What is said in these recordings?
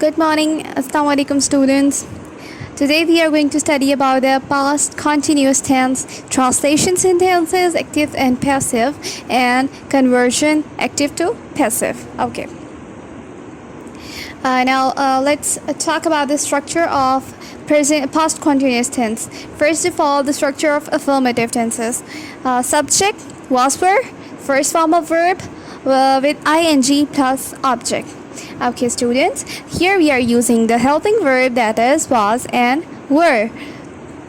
Good morning, Assalamu alaikum students. Today we are going to study about the past continuous tense, translation sentences, active and passive, and conversion active to passive. Okay. Now let's talk about the structure of past continuous tense. First of all, the structure of affirmative tenses. Subject, was were, first form of verb with ing plus object. Okay, students, here we are using the helping verb, that is was and were,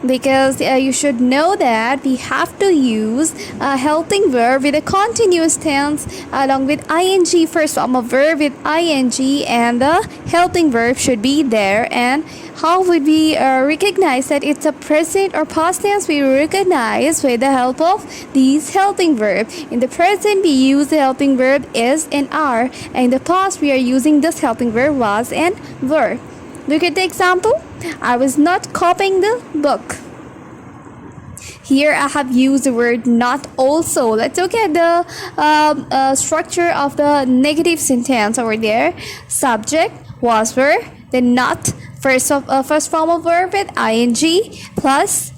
because you should know that we have to use a helping verb with a continuous tense along with ing, first form of verb with ing, and the helping verb should be there. And how would we recognize that it's a present or past tense? We recognize with the help of these helping verb. In the present, we use the helping verb is and are, and in the past we are using this helping verb was and were. Look at the example. I was not copying the book. Here I have used the word not also. Let's look at the structure of the negative sentence over there. Subject, was, were, then not, first form of verb with ing plus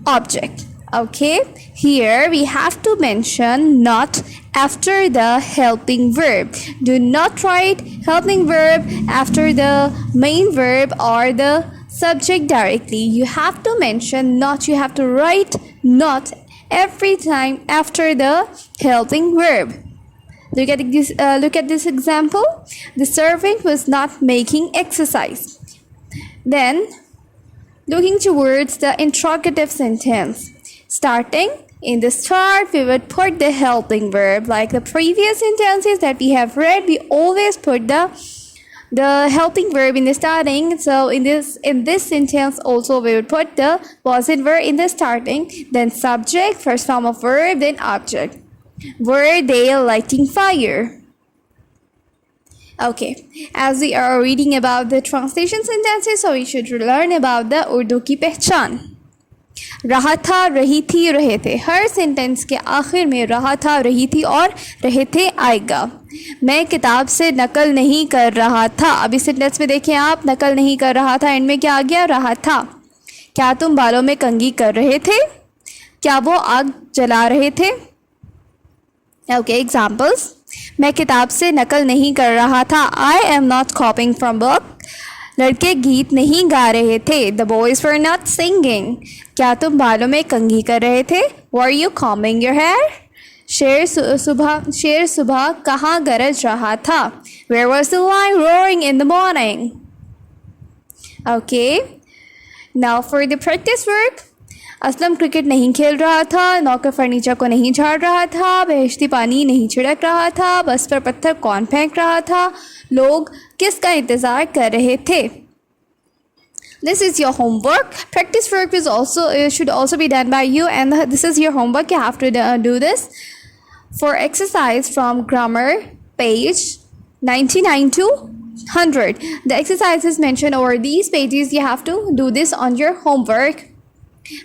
object. Okay, here we have to mention not after the helping verb. Do not write helping verb after the main verb or the subject directly. You have to mention not. You have to write not every time after the helping verb. Look at this example. The servant was not making exercise. Then looking towards the interrogative sentence. Starting in the start, we would put the helping verb. Like the previous sentences that we have read, we always put the helping verb in the starting. So in this sentence also we would put the was-it verb in the starting, then subject, first form of verb, then object. Were they lighting fire? Okay, as we are reading about the translation sentences, so we should learn about the Urdu की पहचान. रहा था, रही थी, रहे थे. हर sentence के आखिर में रहा था, रही थी और रहे थे आएगा. मैं किताब से नकल नहीं कर रहा था. अभी सेंटेंस में देखें आप, नकल नहीं कर रहा था, एंड में क्या आ गया? रहा था. क्या तुम बालों में कंघी कर रहे थे? क्या वो आग जला रहे थे? Okay, examples. मैं किताब से नकल नहीं कर रहा था. I am not copying from book. लड़के गीत नहीं गा रहे थे. The boys were not singing. क्या तुम बालों में कंघी कर रहे थे? Were you combing your hair? शेर सुबह कहाँ गरज रहा था? Where was the lion roaring in the morning? Okay, now for the practice work. Aslam cricket नहीं खेल रहा था. नौकर फर्नीचर को नहीं झाड़ रहा था. बेहश्ती पानी नहीं छिड़क रहा था. बस पर पत्थर कौन फेंक रहा था? लोग किसका इंतज़ार कर रहे थे? This is your homework. Practice work is should also be done by you, and this is your homework. You have to do this. For exercise from grammar, page 99 to 100. The exercises mentioned over these pages. You have to do this on your homework.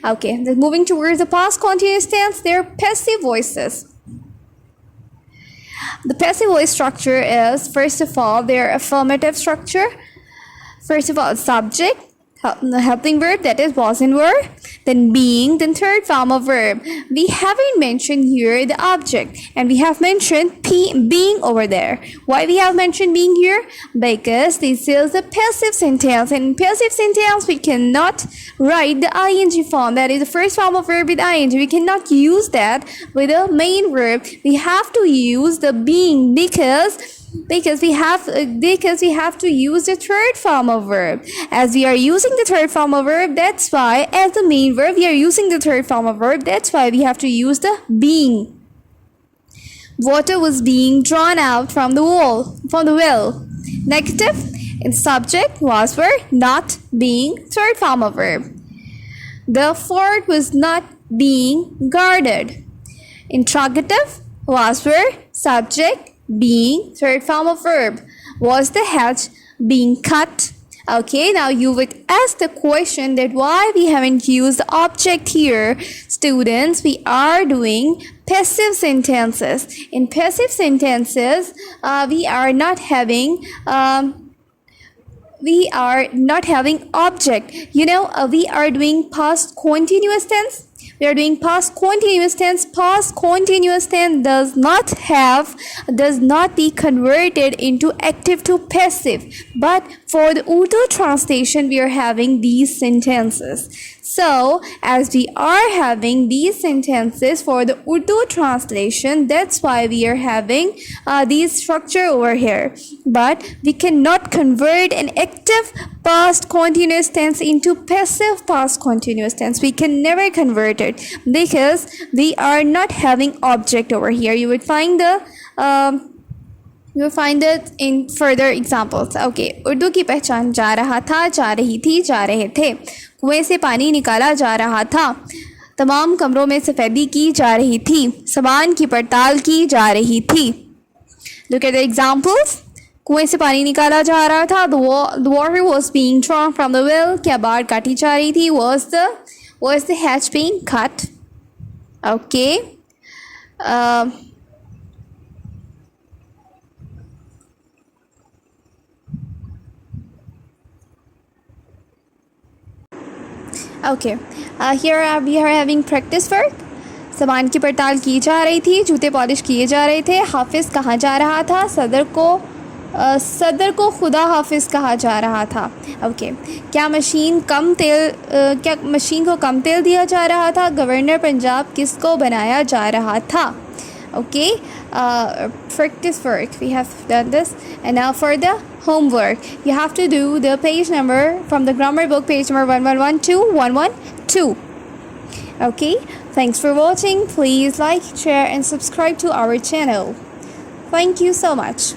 Okay, then moving towards the past continuous tense, they are passive voices. The passive voice structure is, first of all, their affirmative structure. First of all, subject, helping verb, that is was and were, then being, then third form of verb. We haven't mentioned here the object, and we have mentioned being over there. Why we have mentioned being here? Because this is a passive sentence, and in passive sentence we cannot write the ing form, that is the first form of verb with ing. We cannot use that with the main verb. We have to use the being because we have to use the third form of verb. As we are using the third form of verb, that's why as the main verb we are using the third form of verb. That's why we have to use the being. Water was being drawn out from the well. Negative in subject, was, were, not, being, third form of verb. The fort was not being guarded. Interrogative, was, were, subject, being, third form of verb. Was the hedge being cut? Okay, now you would ask the question that why we haven't used the object here. Students, we are doing passive sentences. In passive sentences, we are not having we are not having object. We are doing past continuous tense. We are doing past continuous tense. Past continuous tense does not be converted into active to passive. But for the Urdu translation, we are having these sentences. So, as we are having these sentences for the Urdu translation, that's why we are having this structure over here. But we cannot convert an active past continuous tense into passive past continuous tense. We can never convert it because we are not having object over here. You would find it in further examples. Okay, Urdu की पहचान जा रहा था, जा रही थी, जा रहे थे, कुएं से पानी निकाला जा रहा था, तमाम कमरों में सफ़ेदी की जा रही थी, सामान की पड़ताल की जा रही थी. Look at the examples. कुएं से पानी निकाला जा रहा था. The water was being drawn from the well. क्या बाड़ काटी जा रही थी? Was the hatch being cut? Okay. Okay. Here we are having practice work. सामान की पड़ताल की जा रही थी, जूते पॉलिश किए जा रहे थे, हाफिज़ कहा जा रहा था, सदर को खुदा हाफिज़ कहा जा रहा था. ओके. क्या मशीन को कम तेल दिया जा रहा था? गवर्नर पंजाब किसको बनाया जा रहा था? Okay, practice work, we have done this. And now for the homework, you have to do the page number from the grammar book, page number 1112. Okay, thanks for watching. Please like, share and subscribe to our channel. Thank you so much.